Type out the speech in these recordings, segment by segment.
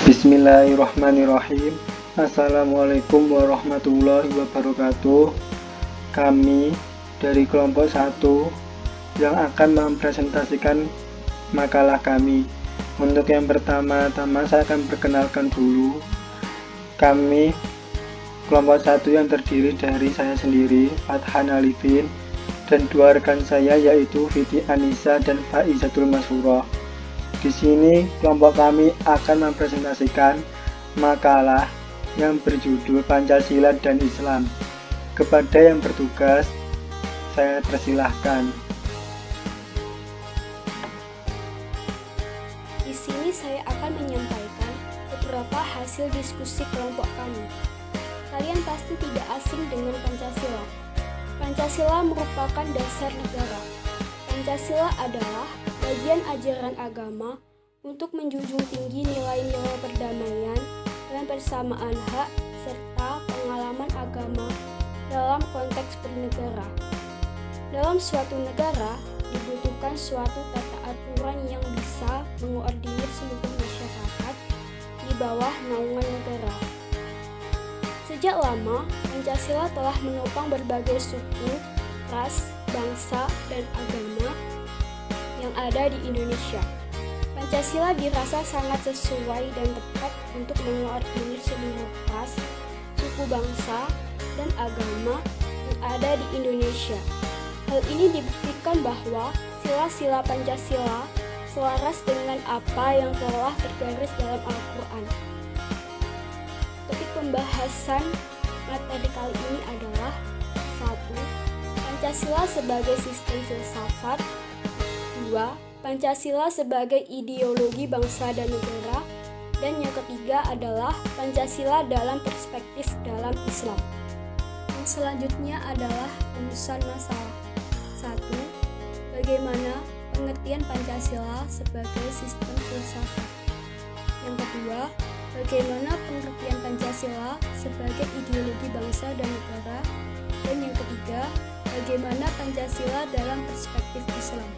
Bismillahirrahmanirrahim. Assalamualaikum warahmatullahi wabarakatuh. Kami dari kelompok 1 yang akan mempresentasikan makalah kami. Untuk yang pertama-tama saya akan perkenalkan dulu. Kami kelompok 1 yang terdiri dari saya sendiri, Fathan Alifin, dan dua rekan saya yaitu Fiti Anissa dan Faizatul Masura. Di sini kelompok kami akan mempresentasikan makalah yang berjudul Pancasila dan Islam. Kepada yang bertugas, saya persilahkan. Di sini saya akan menyampaikan beberapa hasil diskusi kelompok kami. Kalian pasti tidak asing dengan Pancasila. Pancasila merupakan dasar negara. Pancasila adalah bagian ajaran agama untuk menjunjung tinggi nilai-nilai perdamaian dan persamaan hak serta pengalaman agama dalam konteks bernegara. Dalam suatu negara dibutuhkan suatu tata aturan yang bisa mengoordinir seluruh masyarakat di bawah naungan negara. Sejak lama, Pancasila telah menopang berbagai suku, ras, bangsa, dan agama yang ada di Indonesia. Pancasila dirasa sangat sesuai dan tepat untuk mengoordinir seluruh ras, suku bangsa, dan agama yang ada di Indonesia. Hal ini dibuktikan bahwa sila-sila Pancasila selaras dengan apa yang telah tergaris dalam Al-Quran. Topik pembahasan materi kali ini adalah 1. Pancasila sebagai sistem filsafat. 2. Pancasila sebagai ideologi bangsa dan negara. Dan yang ketiga adalah Pancasila dalam perspektif dalam Islam. Yang selanjutnya adalah rumusan masalah. 1. Bagaimana pengertian Pancasila sebagai sistem filsafat. Yang kedua, bagaimana pengertian Pancasila sebagai ideologi bangsa dan negara. Dan yang ketiga, bagaimana Pancasila dalam perspektif Islam.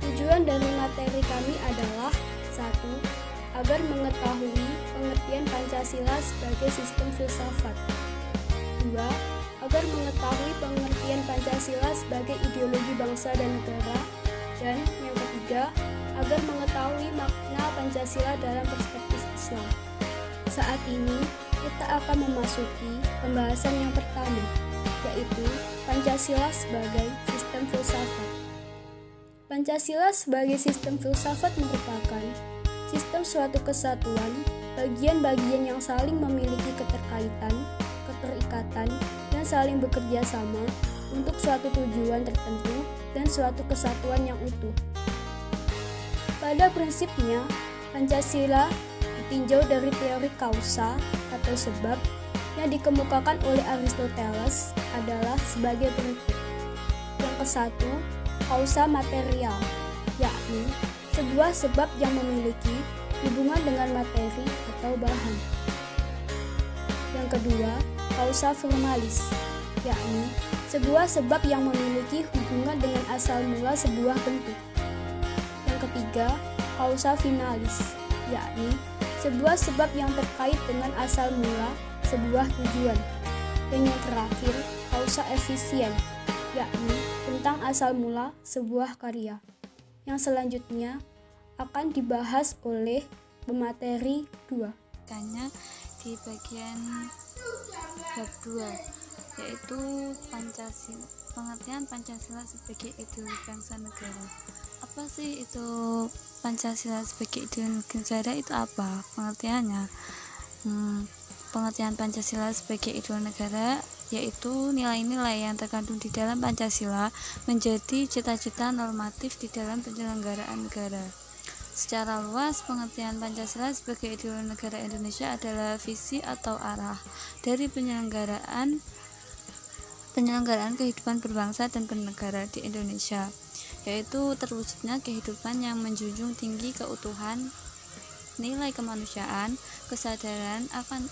Tujuan dari materi kami adalah 1. Agar mengetahui pengertian Pancasila sebagai sistem filsafat. 2. Agar mengetahui pengertian Pancasila sebagai ideologi bangsa dan negara. Dan yang ketiga, agar mengetahui makna Pancasila dalam perspektif Islam. Saat ini, kita akan memasuki pembahasan yang pertama, yaitu Pancasila sebagai sistem filsafat. Pancasila sebagai sistem filsafat merupakan sistem suatu kesatuan, bagian-bagian yang saling memiliki keterkaitan, keterikatan, dan saling bekerja sama untuk suatu tujuan tertentu dan suatu kesatuan yang utuh. Pada prinsipnya, Pancasila ditinjau dari teori kausa atau sebab yang dikemukakan oleh Aristoteles adalah sebagai berikut. Yang ke-1, kausa material, yakni sebuah sebab yang memiliki hubungan dengan materi atau bahan. Yang kedua, kausa formalis, yakni sebuah sebab yang memiliki hubungan dengan asal mula sebuah bentuk. Yang ketiga, kausa finalis, yakni sebuah sebab yang terkait dengan asal mula sebuah tujuan. Dan yang terakhir, kausa efisien, yakni tentang asal mula sebuah karya. Yang selanjutnya akan dibahas oleh pemateri 2. Tanya di bagian bab 2, yaitu Pancasila. Pengertian Pancasila sebagai ideologi bangsa negara. Apa sih itu Pancasila sebagai ideologi negara, itu apa pengertiannya? Pengertian Pancasila sebagai ideologi negara yaitu nilai-nilai yang terkandung di dalam Pancasila menjadi cita-cita normatif di dalam penyelenggaraan negara. Secara luas, pengertian Pancasila sebagai ideologi negara Indonesia adalah visi atau arah dari penyelenggaraan kehidupan berbangsa dan bernegara di Indonesia, yaitu terwujudnya kehidupan yang menjunjung tinggi keutuhan, nilai kemanusiaan, kesadaran akan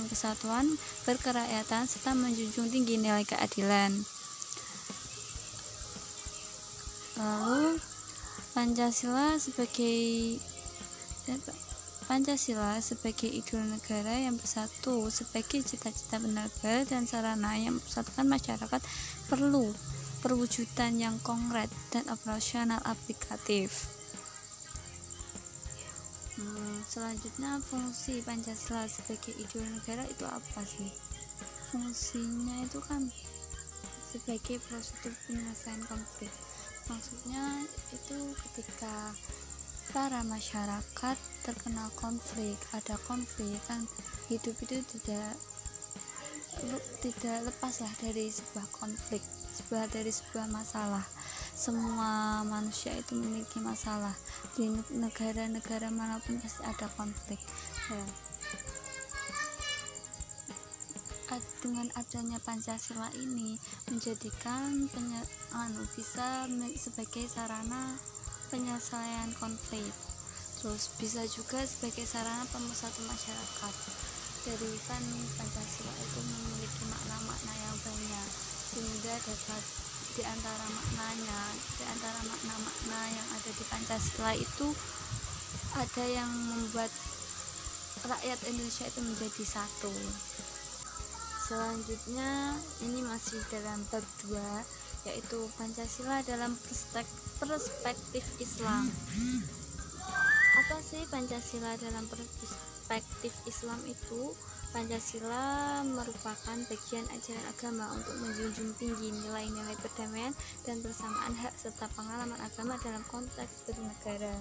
kesatuan, berkerakyatan, serta menjunjung tinggi nilai keadilan. Lalu Pancasila sebagai ideologi negara yang bersatu, sebagai cita-cita bernegara dan sarana yang mempersatukan masyarakat, perlu perwujudan yang konkret dan operasional aplikatif. Selanjutnya, fungsi Pancasila sebagai ideologi negara itu apa sih? Fungsinya itu kan sebagai prosedur penyelesaian konflik. Maksudnya itu ketika para masyarakat terkena konflik, ada konflik kan, hidup itu tidak lepaslah dari sebuah konflik, dari sebuah masalah. Semua manusia itu memiliki masalah, di negara-negara manapun pasti ada konflik ya. Dengan adanya Pancasila ini menjadikan bisa sebagai sarana penyelesaian konflik, terus bisa juga sebagai sarana pemersatu masyarakat. Jadi kan Pancasila itu memiliki makna-makna yang banyak, sehingga dapat di antara makna-makna yang ada di Pancasila itu ada yang membuat rakyat Indonesia itu menjadi satu. Selanjutnya ini masih dalam bab 2, yaitu Pancasila dalam perspektif Islam. Apa sih Pancasila dalam perspektif Islam itu? Pancasila merupakan bagian ajaran agama untuk menjunjung tinggi nilai-nilai perdamaian dan persamaan hak serta pengalaman agama dalam konteks bernegara.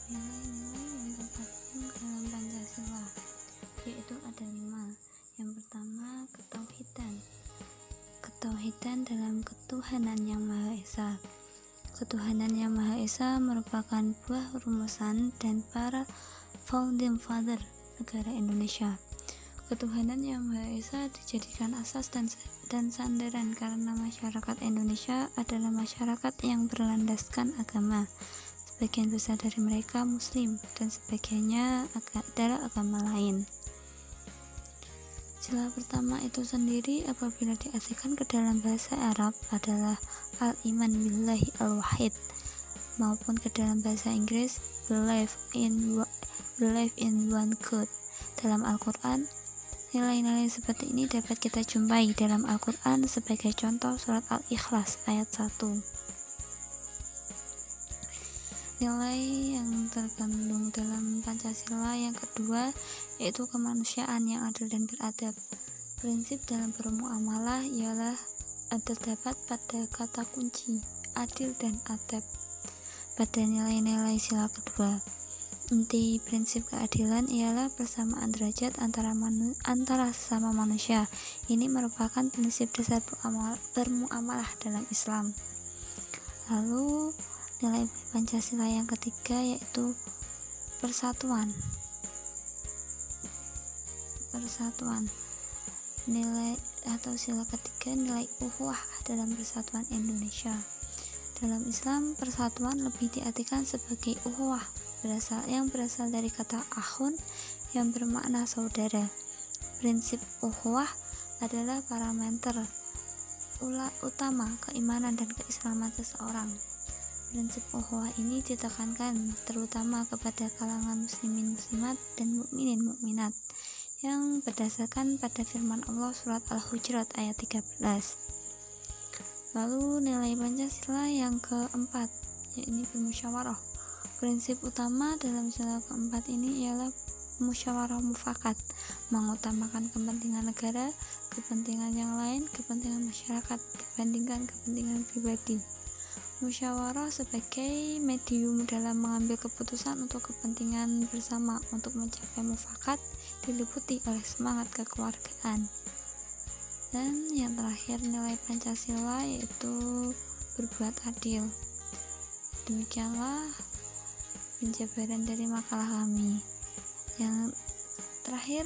Nilai-nilai yang terkandung dalam Pancasila yaitu ada 5. Yang pertama, ketauhidan dalam ketuhanan yang Maha Esa. Ketuhanan yang Maha Esa merupakan buah rumusan dan para founding father negara Indonesia. Ketuhanan yang Maha Esa dijadikan asas dan sandaran karena masyarakat Indonesia adalah masyarakat yang berlandaskan agama. Sebagian besar dari mereka Muslim dan sebagiannya adalah agama lain. Sila pertama itu sendiri apabila diartikan ke dalam bahasa Arab adalah al-iman billahi al-wahid, maupun ke dalam bahasa Inggris believe in one God. Dalam Al-Quran, nilai-nilai seperti ini dapat kita jumpai dalam Al-Quran sebagai contoh surat Al-Ikhlas ayat 1. Nilai yang terkandung dalam Pancasila yang kedua yaitu kemanusiaan yang adil dan beradab. Prinsip dalam bermuamalah ialah terdapat pada kata kunci adil dan adab pada nilai-nilai sila kedua. Inti prinsip keadilan ialah persamaan derajat antara sesama manusia. Ini merupakan prinsip dasar bermuamalah dalam Islam. Lalu nilai Pancasila yang ketiga yaitu persatuan. Nilai atau sila ketiga nilai ukhuwah dalam persatuan Indonesia. Dalam Islam, persatuan lebih diartikan sebagai ukhuwah yang berasal dari kata akhun yang bermakna saudara. Prinsip ukhuwah adalah parameter utama keimanan dan keislaman seseorang. Prinsip ukhuwah ini ditekankan terutama kepada kalangan muslimin muslimat dan mukminin mukminat yang berdasarkan pada firman Allah surat Al-Hujurat ayat 13. Lalu nilai Pancasila yang keempat yaitu bermusyawarah. Prinsip utama dalam sila keempat ini ialah musyawarah mufakat, mengutamakan kepentingan negara, kepentingan yang lain, kepentingan masyarakat dibandingkan kepentingan pribadi. Musyawarah sebagai medium dalam mengambil keputusan untuk kepentingan bersama untuk mencapai mufakat diliputi oleh semangat kekeluargaan. Dan yang terakhir nilai Pancasila yaitu berbuat adil. Demikianlah penjabaran dari makalah kami. Yang terakhir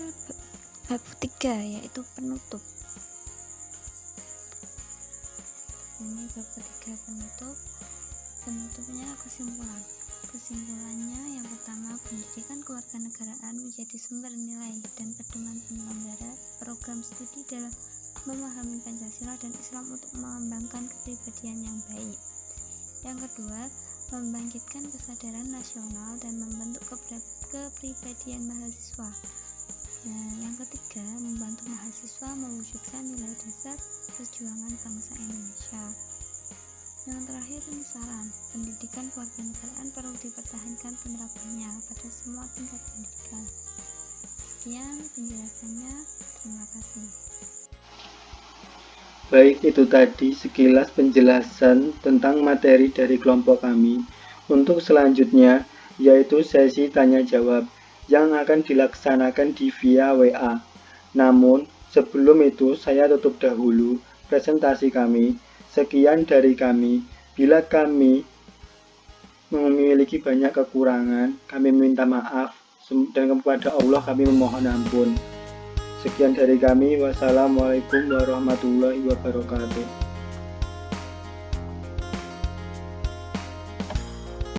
bab 3 yaitu penutup. Ini bab 3 penutup. Penutupnya kesimpulannya yang pertama, pendidikan kewarganegaraan menjadi sumber nilai dan pedoman penyelenggara program studi dalam memahami Pancasila dan Islam untuk mengembangkan kepribadian yang baik. Yang kedua, membangkitkan kesadaran nasional dan membentuk kepribadian mahasiswa. Nah, yang ketiga, membantu mahasiswa mewujudkan nilai dasar perjuangan bangsa Indonesia. Yang terakhir, ini saran, pendidikan kewarganegaraan perlu dipertahankan penerapannya pada semua tingkat pendidikan. Sekian penjelasannya, terima kasih. Baik, itu tadi sekilas penjelasan tentang materi dari kelompok kami. Untuk selanjutnya, yaitu sesi tanya-jawab yang akan dilaksanakan di via WA. Namun, sebelum itu saya tutup dahulu presentasi kami. Sekian dari kami. Bila kami memiliki banyak kekurangan, kami minta maaf, dan kepada Allah kami memohon ampun. Sekian dari kami. Wassalamualaikum warahmatullahi wabarakatuh.